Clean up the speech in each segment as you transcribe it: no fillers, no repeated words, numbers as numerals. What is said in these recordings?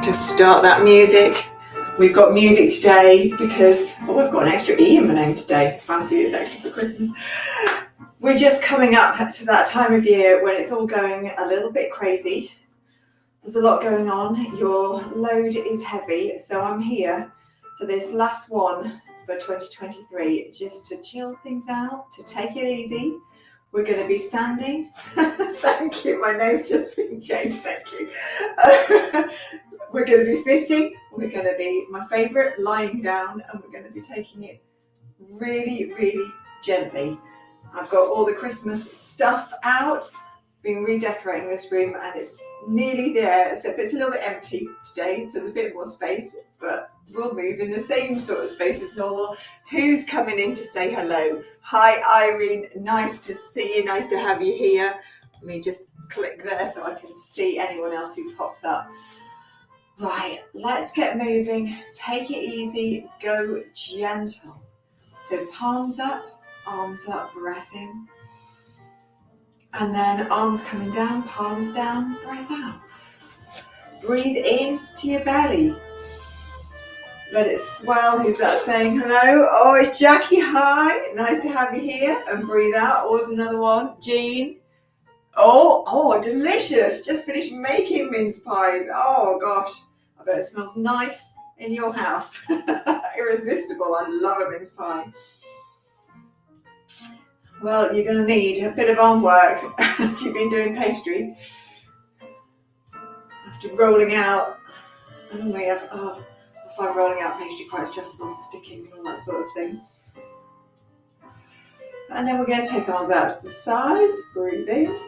to start that music. We've got music today because, I've got an extra E in my name today. Fancy it's extra for Christmas. We're just coming up to that time of year when it's all going a little bit crazy. There's a lot going on. Your load is heavy, so I'm here for this last one for 2023, just to chill things out, to take it easy. We're going to be standing. Thank you. My name's just been changed. Thank you. We're going to be sitting. We're going to be, my favourite, lying down, and we're going to be taking it really, really gently. I've got all the Christmas stuff out. Been redecorating this room, and it's nearly there. So it's a little bit empty today, so there's a bit more space, but we'll move in the same sort of space as normal. Who's coming in to say hello? Hi, Irene. Nice to see you. Nice to have you here. Let me just click there so I can see anyone else who pops up. Right, let's get moving. Take it easy. Go gentle. So palms up, arms up, breath in. And then arms coming down, palms down, breath out. Breathe in to your belly. Let it swell. Who's that saying hello? Oh, it's Jackie. Hi. Nice to have you here. And breathe out. Oh, there's another one. Jean. Oh, delicious. Just finished making mince pies. Oh, gosh. I bet it smells nice in your house. Irresistible. I love a mince pie. Well, you're going to need a bit of arm work if you've been doing pastry. After rolling out, I normally have, I find rolling out pastry quite stressful, sticking and all that sort of thing. And then we're going to take arms out to the sides, breathe in,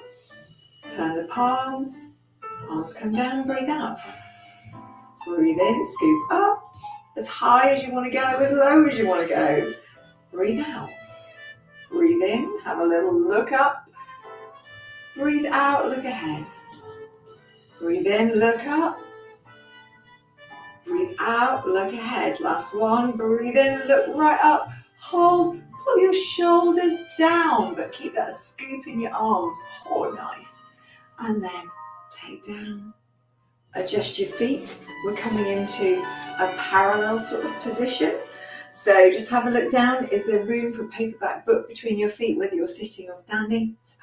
turn the palms, arms come down, breathe out. Breathe in, scoop up, as high as you want to go, as low as you want to go. Breathe out. Breathe in, have a little look up. Breathe out, look ahead. Breathe in, look up. Breathe out, look ahead. Last one, breathe in, look right up. Hold, pull your shoulders down, but keep that scoop in your arms. Oh, nice. And then take down. Adjust your feet. We're coming into a parallel sort of position. So just have a look down. Is there room for a paperback book between your feet, whether you're sitting or standing? It's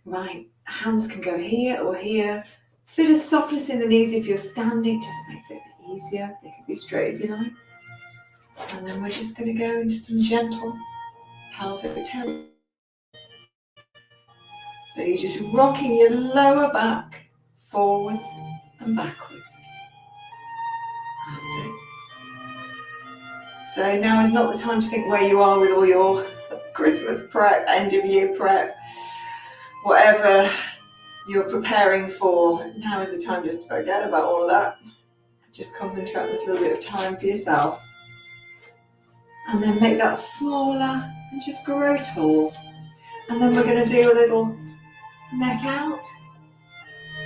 about right. Right, hands can go here or here. Bit of softness in the knees if you're standing, just makes it a bit easier. They can be straight if you like. And then we're just going to go into some gentle pelvic tilt. So you're just rocking your lower back forwards and backwards. That's it. So now is not the time to think where you are with all your Christmas prep, end of year prep, whatever you're preparing for. Now is the time just to forget about all of that. Just concentrate on this little bit of time for yourself. And then make that smaller and just grow tall. And then we're going to do a little neck out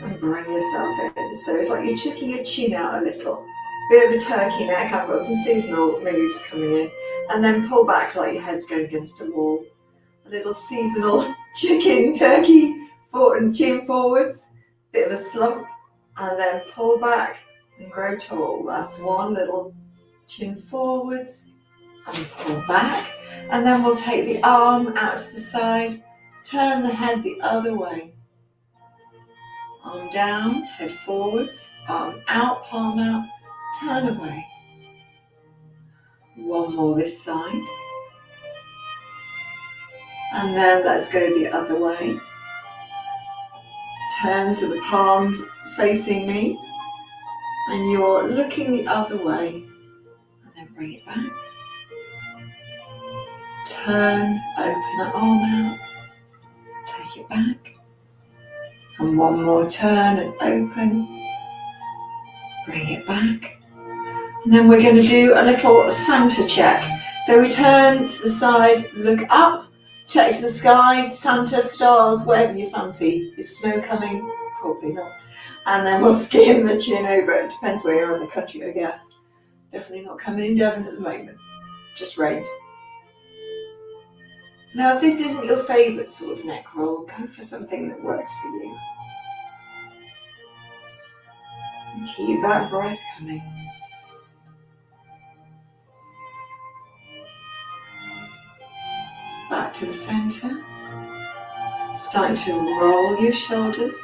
and bring yourself in. So it's like you're checking your chin out a little. Bit of a turkey neck. I've got some seasonal moves coming in. And then pull back like your head's going against a wall. A little seasonal chicken, turkey, foot and chin forwards. Bit of a slump. And then pull back and grow tall. That's one. Little chin forwards and pull back. And then we'll take the arm out to the side. Turn the head the other way. Arm down, head forwards. Arm out, palm out. Turn away. One more this side. And then let's go the other way. Turn so the palms facing me. And you're looking the other way. And then bring it back. Turn, open the arm out. Take it back. And one more turn and open. Bring it back. And then we're going to do a little Santa check. So we turn to the side, look up, check to the sky, Santa, stars, whatever you fancy. Is snow coming? Probably not. And then we'll skim the chin over. It depends where you are in the country, I guess. Definitely not coming in Devon at the moment. Just rain. Now, if this isn't your favourite sort of neck roll, go for something that works for you. And keep that breath coming. Back to the centre. Starting to roll your shoulders.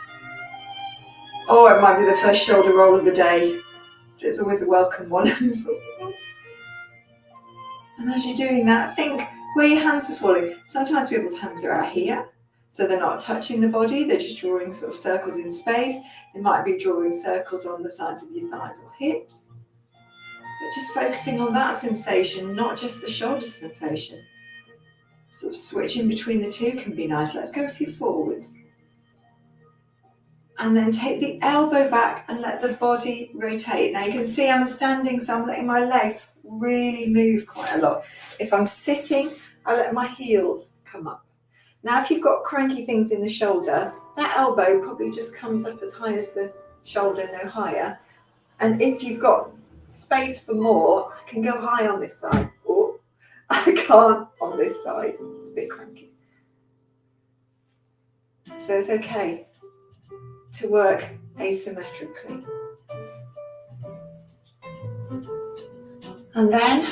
Or it might be the first shoulder roll of the day, but it's always a welcome one. And as you're doing that, think where your hands are falling. Sometimes people's hands are out here, so they're not touching the body, they're just drawing sort of circles in space. They might be drawing circles on the sides of your thighs or hips. But just focusing on that sensation, not just the shoulder sensation. Sort of switching between the two can be nice. Let's go a few forwards. And then take the elbow back and let the body rotate. Now you can see I'm standing, so I'm letting my legs really move quite a lot. If I'm sitting, I let my heels come up. Now if you've got cranky things in the shoulder, that elbow probably just comes up as high as the shoulder, no higher. And if you've got space for more, I can go high on this side. Or I can't on this side. It's a bit cranky. So it's okay to work asymmetrically. And then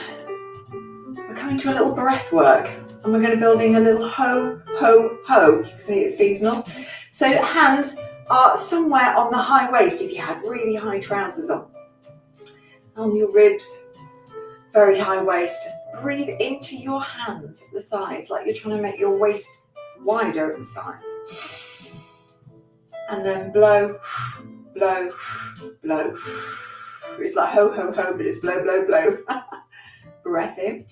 we're coming to a little breath work, and we're going to be building a little ho, ho, ho. You can see it's seasonal. So hands are somewhere on the high waist if you had really high trousers on your ribs, very high waist. Breathe into your hands at the sides, like you're trying to make your waist wider at the sides. And then blow, blow, blow. It's like ho, ho, ho, but it's blow, blow, blow. Breath in.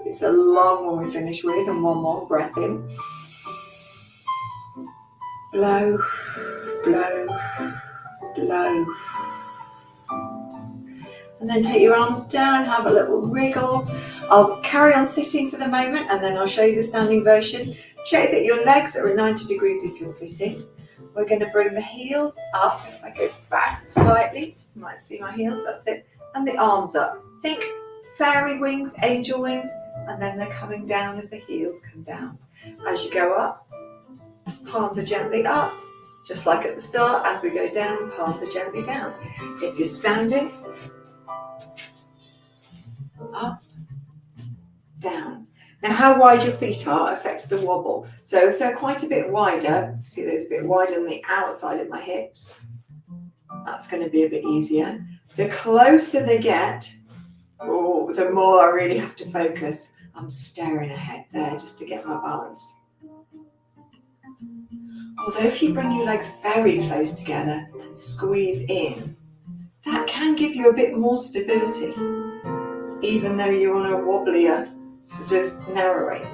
It's a long one we finish with, and one more breath in. Blow, blow, blow. And then take your arms down, have a little wriggle. I'll carry on sitting for the moment, and then I'll show you the standing version. Check that your legs are at 90 degrees if you're sitting. We're going to bring the heels up. If I go back slightly, you might see my heels, that's it. And the arms up. Think fairy wings, angel wings, and then they're coming down as the heels come down. As you go up, palms are gently up, just like at the start. As we go down, palms are gently down. If you're standing, up, down. Now how wide your feet are affects the wobble. So if they're quite a bit wider, see those a bit wider than the outside of my hips, that's going to be a bit easier. The closer they get, the more I really have to focus. I'm staring ahead there just to get my balance. Although if you bring your legs very close together and squeeze in, that can give you a bit more stability, even though you're on a wobblier sort of narrowing.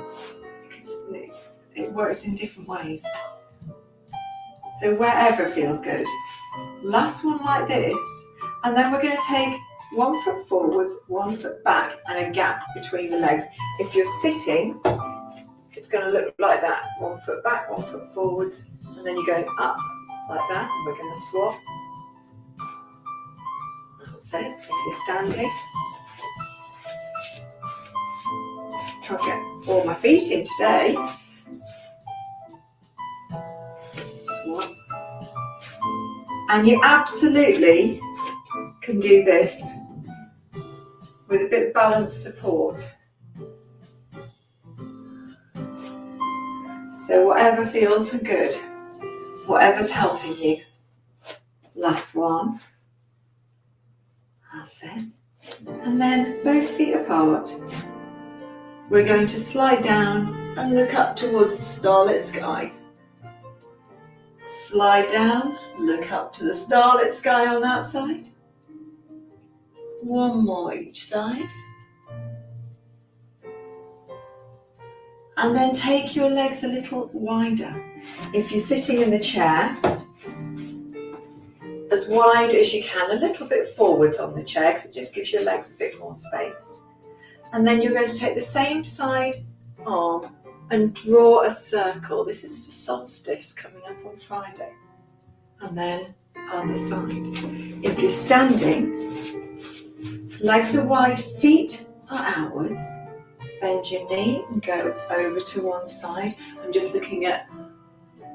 It works in different ways. So wherever feels good. Last one like this, and then we're going to take 1 foot forwards, 1 foot back, and a gap between the legs. If you're sitting, it's going to look like that. 1 foot back, 1 foot forwards, and then you're going up like that. And we're going to swap. That's it. If you're standing, try to get all my feet in today. Swap. And you absolutely can do this with a bit of balance support. So whatever feels good, whatever's helping you. Last one. That's it. And then both feet apart. We're going to slide down and look up towards the starlit sky. Slide down, look up to the starlit sky on that side. One more each side. And then take your legs a little wider. If you're sitting in the chair, as wide as you can, a little bit forwards on the chair, because it just gives your legs a bit more space. And then you're going to take the same side arm and draw a circle. This is for solstice coming up on Friday. And then other side. If you're standing, legs are wide, feet are outwards. bend your knee and go over to one side. I'm just looking at,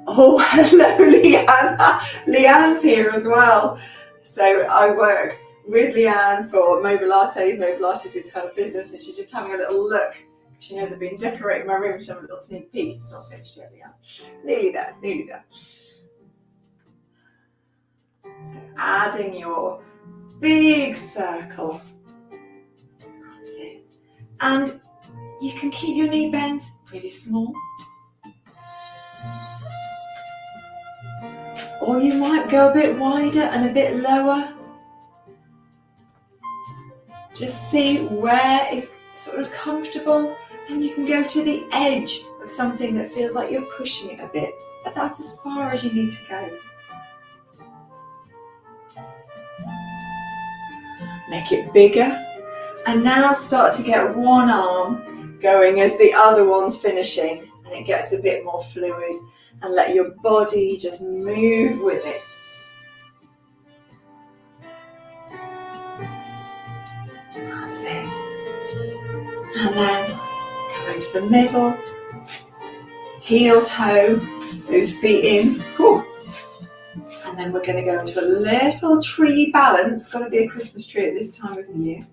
oh, hello Leanne. Leanne's here as well. So I work with Leanne for Mobilates. Mobilates is her business, and she's just having a little look. She knows I've been decorating my room, so have a little sneak peek. It's not finished yet, Leanne. Nearly there, nearly there. So adding your big circle. That's it. And you can keep your knee bends pretty small. Or you might go a bit wider and a bit lower. Just see where is sort of comfortable, and you can go to the edge of something that feels like you're pushing it a bit, but that's as far as you need to go. Make it bigger, and now start to get one arm going as the other one's finishing, and it gets a bit more fluid, and let your body just move with it. That's it. And then coming to the middle, heel toe, those feet in. Whew. And then we're going to go into a little tree balance. Got to be a Christmas tree at this time of the year.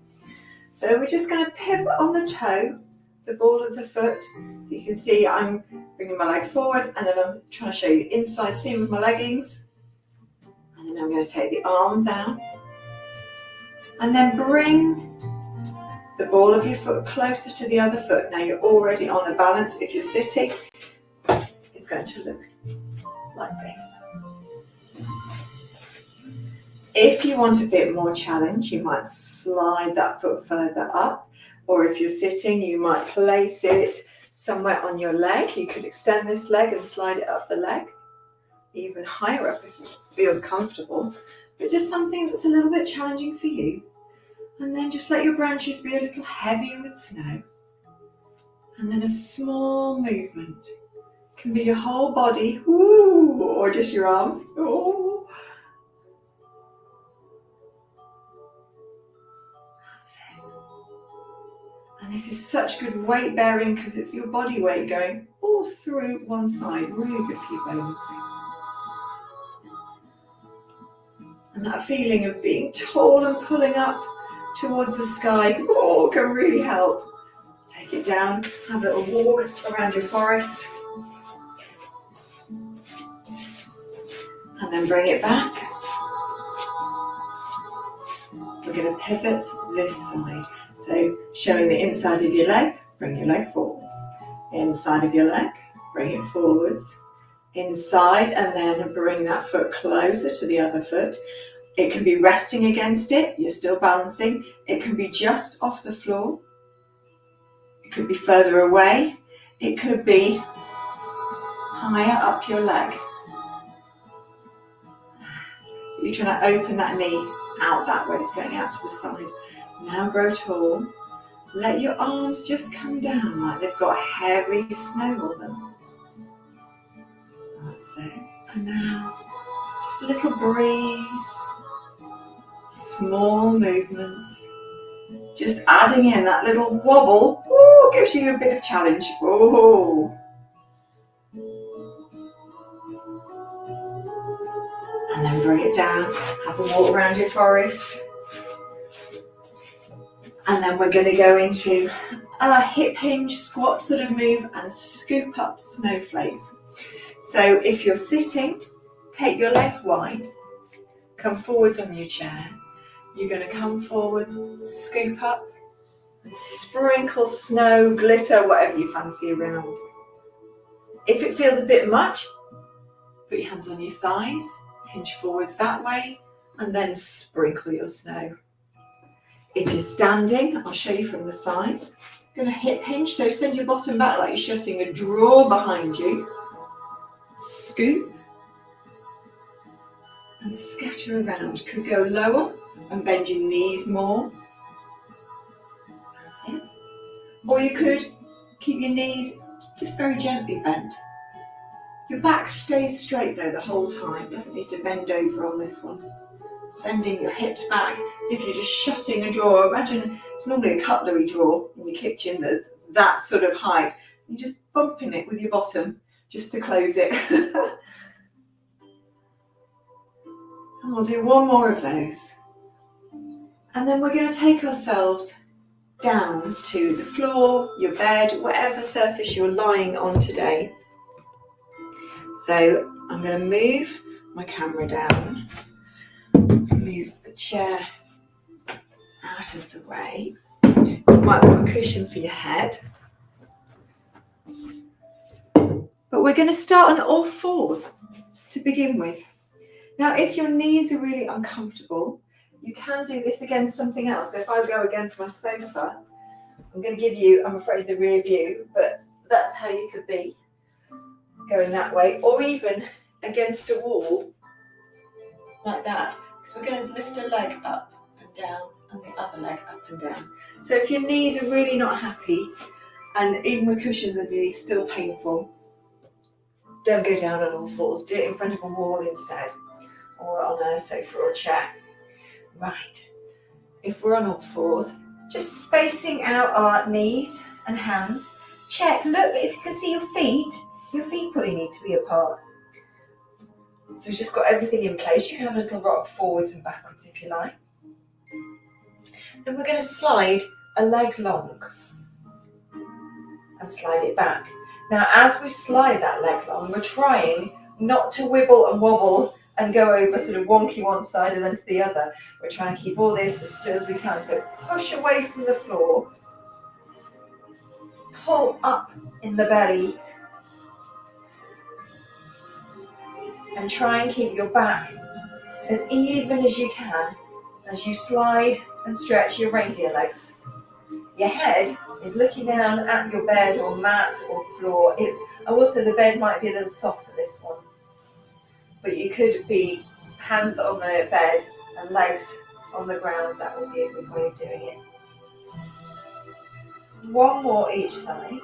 So we're just going to pivot on the toe, the ball of the foot. So you can see I'm bringing my leg forwards, and then I'm trying to show you the inside seam of my leggings. And then I'm going to take the arms down. And then bring the ball of your foot closer to the other foot. Now you're already on a balance. If you're sitting, it's going to look like this. If you want a bit more challenge, you might slide that foot further up, or if you're sitting, you might place it somewhere on your leg. You could extend this leg and slide it up the leg, even higher up if it feels comfortable, but just something that's a little bit challenging for you. And then just let your branches be a little heavier with snow. And then a small movement. It can be your whole body, ooh, or just your arms. Ooh. That's it. And this is such good weight bearing because it's your body weight going all through one side. Really good for your bones. And that feeling of being tall and pulling up towards the sky, can really help. Take it down, have a little walk around your forest, and then bring it back. We're going to pivot this side. So showing the inside of your leg, bring your leg forwards. Inside of your leg, bring it forwards. Inside, and then bring that foot closer to the other foot. It can be resting against it, you're still balancing. It can be just off the floor. It could be further away. It could be higher up your leg. You're trying to open that knee out that way, it's going out to the side. Now grow tall. Let your arms just come down like they've got heavy snow on them. That's it. And now, just a little breeze. Small movements, just adding in that little wobble. Ooh, gives you a bit of challenge. Ooh. And then bring it down, have a walk around your forest. And then we're going to go into a hip hinge squat sort of move and scoop up snowflakes. So if you're sitting, take your legs wide, come forwards on your chair. You're going to come forward, scoop up, and sprinkle snow, glitter, whatever you fancy around. If it feels a bit much, put your hands on your thighs, hinge forwards that way, and then sprinkle your snow. If you're standing, I'll show you from the sides. You're going to hip hinge, so send your bottom back like you're shutting a drawer behind you. Scoop, and scatter around. Could go lower and bend your knees more. That's it. Or you could keep your knees just very gently bent. Your back stays straight though the whole time. Doesn't need to bend over on this one. Sending your hips back as if you're just shutting a drawer. Imagine it's normally a cutlery drawer in your kitchen that's that sort of height. You're just bumping it with your bottom just to close it. And we'll do one more of those. And then we're going to take ourselves down to the floor, your bed, whatever surface you're lying on today. So I'm going to move my camera down. Let's move the chair out of the way. You might want a cushion for your head. But we're going to start on all fours to begin with. Now, if your knees are really uncomfortable, you can do this against something else. So if I go against my sofa, I'm going to give you, I'm afraid, the rear view, but that's how you could be going that way, or even against a wall like that, because we're going to lift a leg up and down and the other leg up and down. So if your knees are really not happy, and even with cushions underneath still painful, don't go down on all fours. Do it in front of a wall instead, or on a sofa or a chair. Right, if we're on all fours, just spacing out our knees and hands. Check, look, if you can see your feet probably need to be apart. So we've just got everything in place. You can have a little rock forwards and backwards if you like. Then we're going to slide a leg long and slide it back. Now, as we slide that leg long, we're trying not to wibble and wobble and go over sort of wonky one side and then to the other. We're trying to keep all this as still as we can. So push away from the floor, pull up in the belly, and try and keep your back as even as you can as you slide and stretch your reindeer legs. Your head is looking down at your bed or mat or floor. I will say the bed might be a little soft for this one, but you could be hands on the bed and legs on the ground. That would be a good way of doing it. One more each side.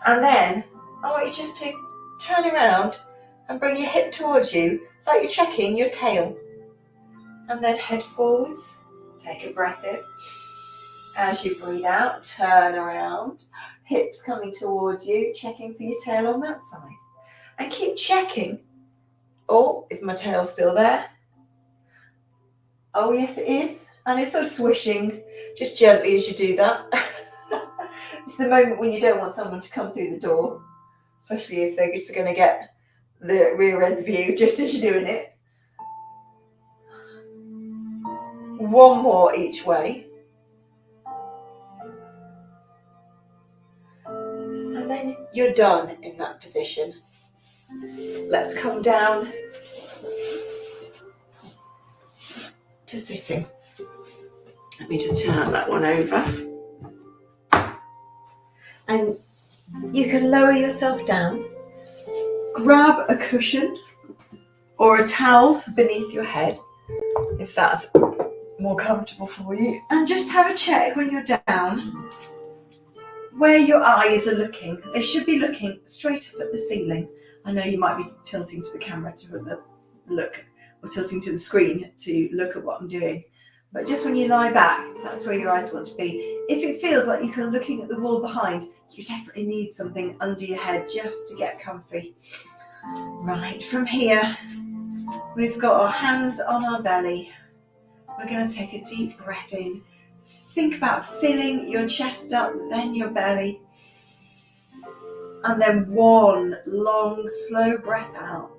And then I want you just to turn around and bring your hip towards you, like you're checking your tail. And then head forwards, take a breath in. As you breathe out, turn around, hips coming towards you, checking for your tail on that side. And keep checking. Oh, is my tail still there? Oh, yes, it is. And it's sort of swishing, just gently as you do that. It's the moment when you don't want someone to come through the door, especially if they're just going to get the rear end view just as you're doing it. One more each way. And then you're done in that position. Let's come down to sitting. Let me just turn that one over. And you can lower yourself down, grab a cushion or a towel beneath your head, if that's more comfortable for you, and just have a check when you're down where your eyes are looking. They should be looking straight up at the ceiling. I know you might be tilting to the camera to look, or tilting to the screen to look at what I'm doing, but just when you lie back, that's where your eyes want to be. If it feels like you're kind of looking at the wall behind, you definitely need something under your head just to get comfy. Right, from here, we've got our hands on our belly. We're going to take a deep breath in. Think about filling your chest up, then your belly. And then one long, slow breath out.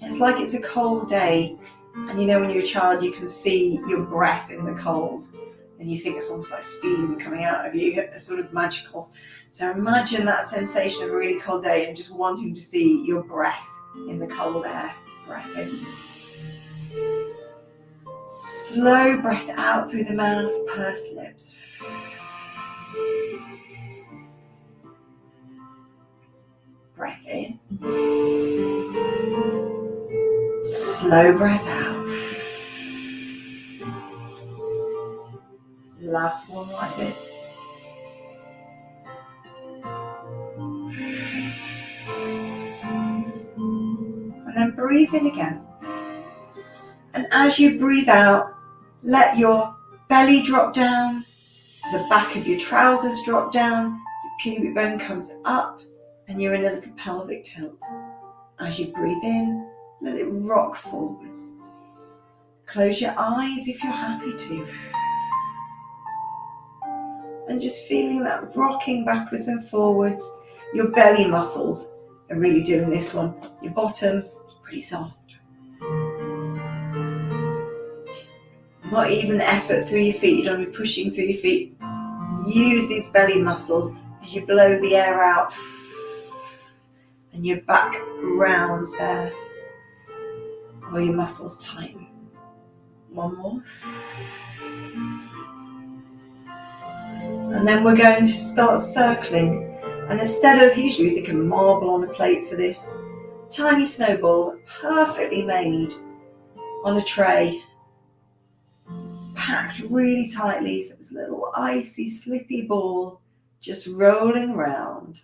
It's like it's a cold day. And you know when you're a child, you can see your breath in the cold. And you think it's almost like steam coming out of you. It's sort of magical. So imagine that sensation of a really cold day and just wanting to see your breath in the cold air. Breath in. Slow breath out through the mouth, pursed lips. Breath in. Slow breath out. Last one like this. breathe in again. And as you breathe out, let your belly drop down, the back of your trousers drop down, your pubic bone comes up, and you're in a little pelvic tilt. As you breathe in, let it rock forwards. Close your eyes if you're happy to. And just feeling that rocking backwards and forwards. Your belly muscles are really doing this one. Your bottom, pretty soft. Not even effort through your feet. You don't be pushing through your feet. Use these belly muscles as you blow the air out. And your back rounds there. While your muscles tighten. One more. And then we're going to start circling. And instead of, usually we think of marble on a plate for this, tiny snowball, perfectly made on a tray, packed really tightly, so it's a little icy, slippy ball, just rolling around.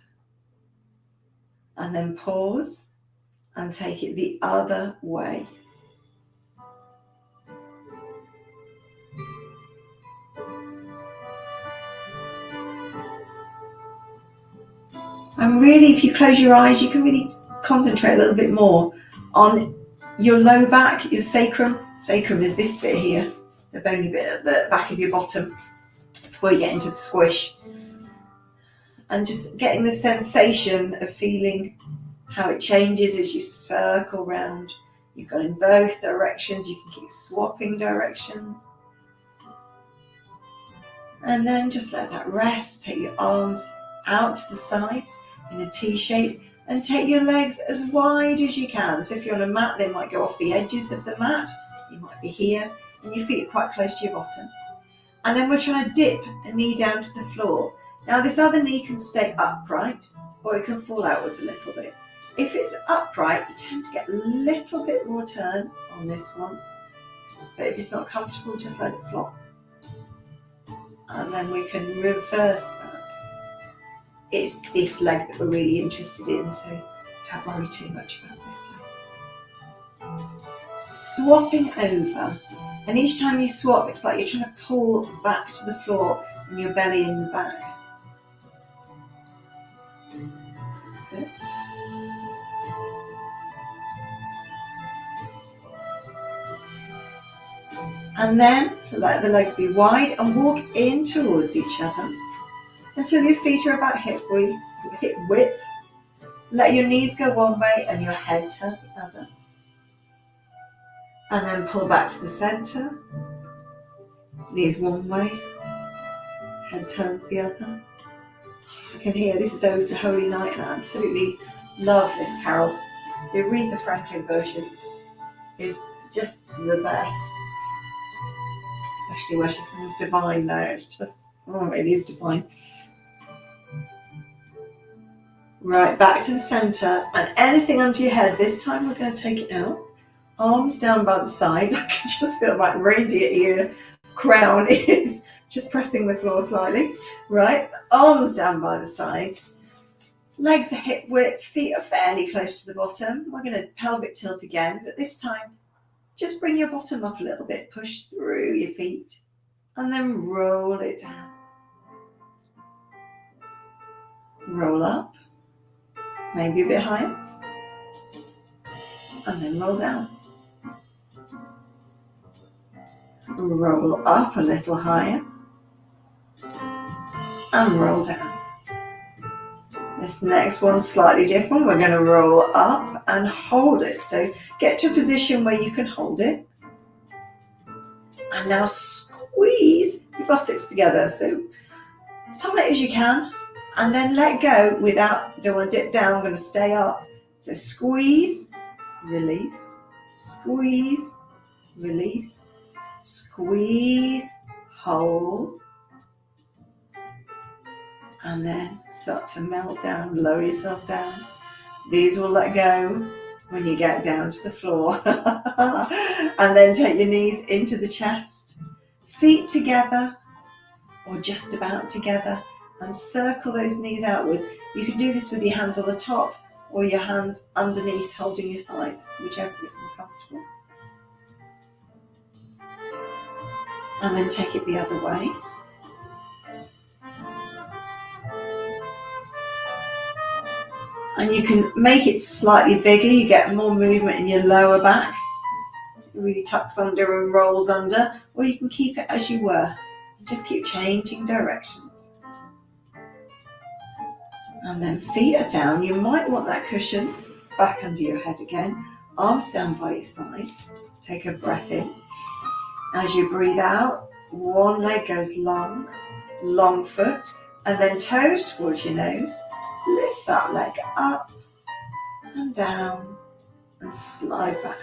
And then pause and take it the other way. And really, if you close your eyes, you can really concentrate a little bit more on your low back, your sacrum. Sacrum is this bit here, the bony bit at the back of your bottom, before you get into the squish. And just getting the sensation of feeling how it changes as you circle round. You've gone in both directions, you can keep swapping directions. And then just let that rest. Take your arms out to the sides in a T shape and take your legs as wide as you can. So if you're on a mat, they might go off the edges of the mat. You might be here and your feet are quite close to your bottom. And then we're trying to dip a knee down to the floor. Now this other knee can stay upright or it can fall outwards a little bit. If it's upright, you tend to get a little bit more turn on this one. But if it's not comfortable, just let it flop. And then we can reverse that. It's this leg that we're really interested in, so don't worry too much about this leg. Swapping over, and each time you swap, it's like you're trying to pull back to the floor and your belly in the back. That's it. And then let the legs be wide and walk in towards each other until your feet are about hip width. Let your knees go one way and your head turn the other. And then pull back to the centre. Knees one way, head turns the other. I can hear this is Ode to Holy Night and I absolutely love this carol. The Aretha Franklin version is just the best. Especially where she sings Divine there. It's just, oh, it is divine. Right, back to the centre, and anything under your head, this time we're going to take it out. Arms down by the sides. I can just feel my reindeer ear crown is just pressing the floor slightly. Right, arms down by the sides. Legs are hip width, feet are fairly close to the bottom. We're going to pelvic tilt again, but this time just bring your bottom up a little bit, push through your feet, and then roll it down. Roll up. Maybe a bit higher, and then roll down. Roll up a little higher, and roll down. This next one's slightly different. We're going to roll up and hold it. So get to a position where you can hold it. And now squeeze your buttocks together. So tight as you can. And then let go without, don't want to dip down, I'm going to stay up. So squeeze, release, squeeze, release, squeeze, hold. And then start to melt down, lower yourself down. These will let go when you get down to the floor. And then take your knees into the chest, feet together or just about together. And circle those knees outwards. You can do this with your hands on the top or your hands underneath holding your thighs, whichever is more comfortable. And then take it the other way. And you can make it slightly bigger, you get more movement in your lower back. It really tucks under and rolls under, or you can keep it as you were. Just keep changing directions. And then feet are down. You might want that cushion back under your head again. Arms down by your sides. Take a breath in. As you breathe out, one leg goes long, long foot, and then toes towards your nose. Lift that leg up and down and slide back.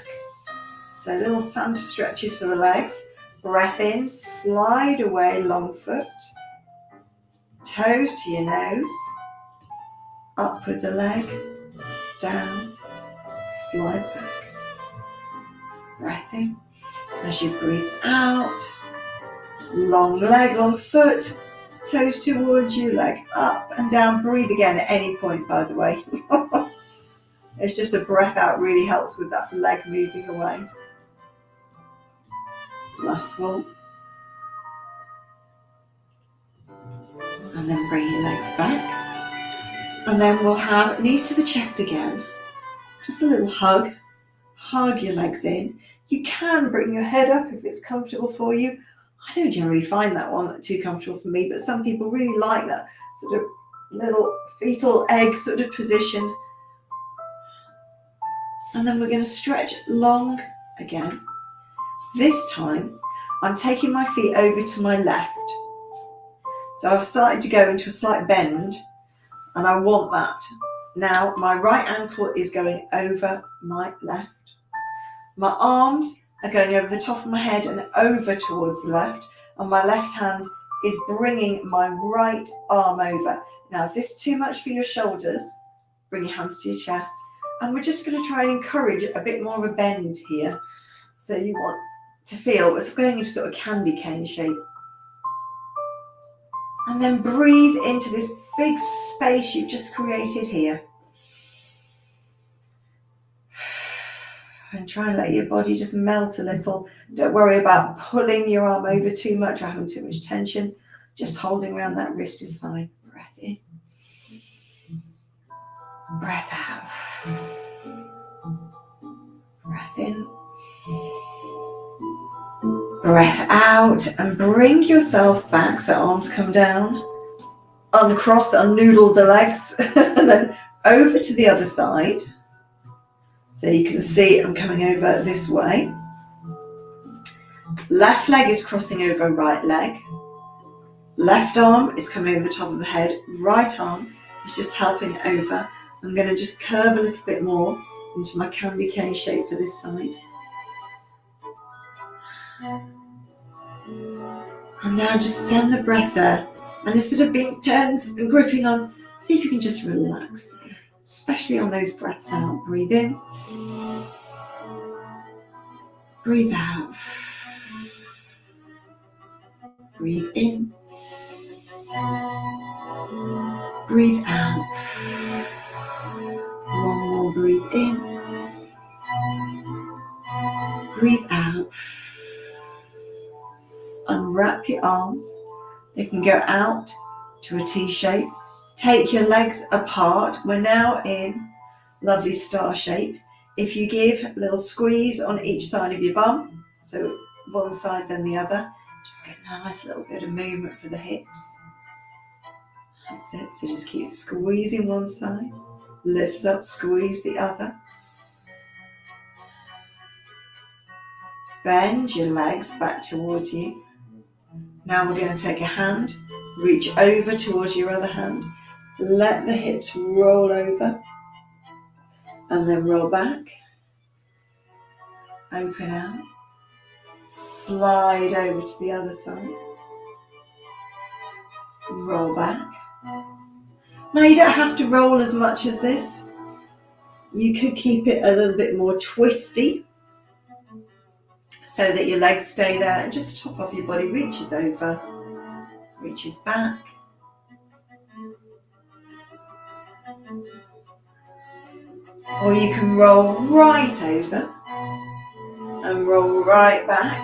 So little Santa stretches for the legs. Breath in, slide away, long foot. Toes to your nose. Up with the leg, down, slide back. Breath in. As you breathe out, long leg, long foot, toes towards you, leg up and down. Breathe again at any point, by the way. It's just a breath out really helps with that leg moving away. Last one. And then bring your legs back. And then we'll have knees to the chest again. Just a little hug. Hug your legs in. You can bring your head up if it's comfortable for you. I don't generally find that one too comfortable for me, but some people really like that sort of little fetal egg sort of position. And then we're going to stretch long again. This time, I'm taking my feet over to my left. So I've started to go into a slight bend, and I want that. Now, my right ankle is going over my left. My arms are going over the top of my head and over towards the left, and my left hand is bringing my right arm over. Now, if this is too much for your shoulders, bring your hands to your chest, and we're just going to try and encourage a bit more of a bend here. So you want to feel it's going into sort of candy cane shape. And then breathe into this big space you've just created here. And try and let your body just melt a little. Don't worry about pulling your arm over too much or having too much tension. Just holding around that wrist is fine. Breath in. Breath out. Breath in. Breath out, and bring yourself back so arms come down. Uncross, unnoodle the legs, and then over to the other side. So you can see I'm coming over this way. Left leg is crossing over right leg. Left arm is coming over the top of the head. Right arm is just helping over. I'm going to just curve a little bit more into my candy cane shape for this side. And now just send the breath there. And instead of being tense and gripping on, see if you can just relax there, especially on those breaths out. Breathe in. Breathe out. Breathe in. Breathe out. One more breathe in. Breathe out. Unwrap your arms. They can go out to a T shape. Take your legs apart. We're now in lovely star shape. If you give a little squeeze on each side of your bum, so one side then the other, just get a nice little bit of movement for the hips. That's it. So just keep squeezing one side, lifts up, squeeze the other. Bend your legs back towards you. Now we're going to take a hand, reach over towards your other hand, let the hips roll over, and then roll back, open out, slide over to the other side, roll back. Now you don't have to roll as much as this. You could keep it a little bit more twisty so that your legs stay there and just the top of your body reaches over, reaches back. Or you can roll right over and roll right back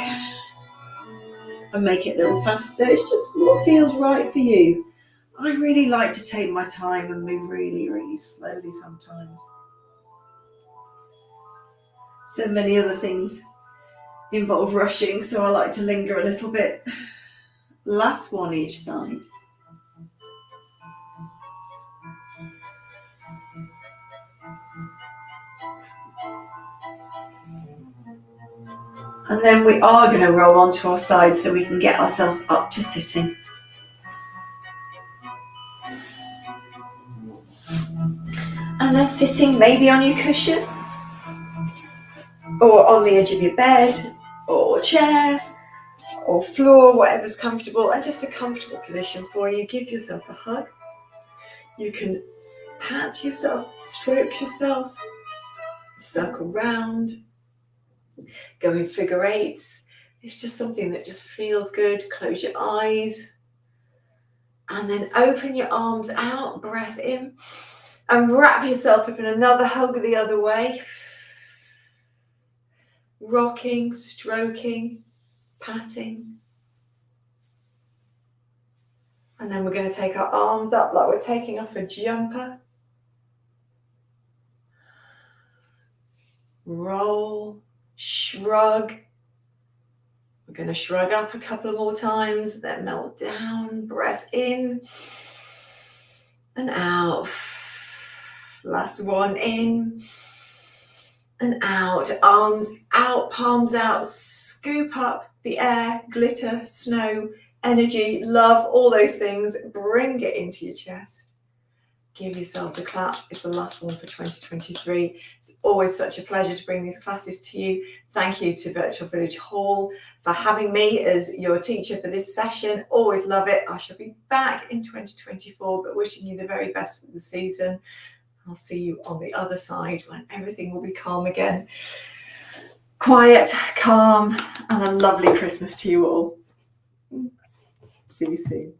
and make it a little faster. It's just what feels right for you. I really like to take my time and move really, really slowly sometimes. So many other things involve rushing, so I like to linger a little bit. Last one each side. And then we are going to roll onto our side so we can get ourselves up to sitting. And then sitting maybe on your cushion or on the edge of your bed or chair or floor, whatever's comfortable, and just a comfortable position for you. Give yourself a hug. You can pat yourself, stroke yourself, circle round, go in figure eights. It's just something that just feels good. Close your eyes and then open your arms out, breath in, and wrap yourself up in another hug the other way. Rocking, stroking, patting. And then we're going to take our arms up like we're taking off a jumper. Roll, shrug. We're going to shrug up a couple of more times, then melt down, breath in and out. Last one, in and out, arms out, palms out, scoop up the air, glitter, snow, energy, love, all those things. Bring it into your chest. Give yourselves a clap. It's the last one for 2023. It's always such a pleasure to bring these classes to you. Thank you to Virtual Village Hall for having me as your teacher for this session. Always love it. I shall be back in 2024, but wishing you the very best for the season. I'll see you on the other side when everything will be calm again. Quiet, calm, and a lovely Christmas to you all. See you soon.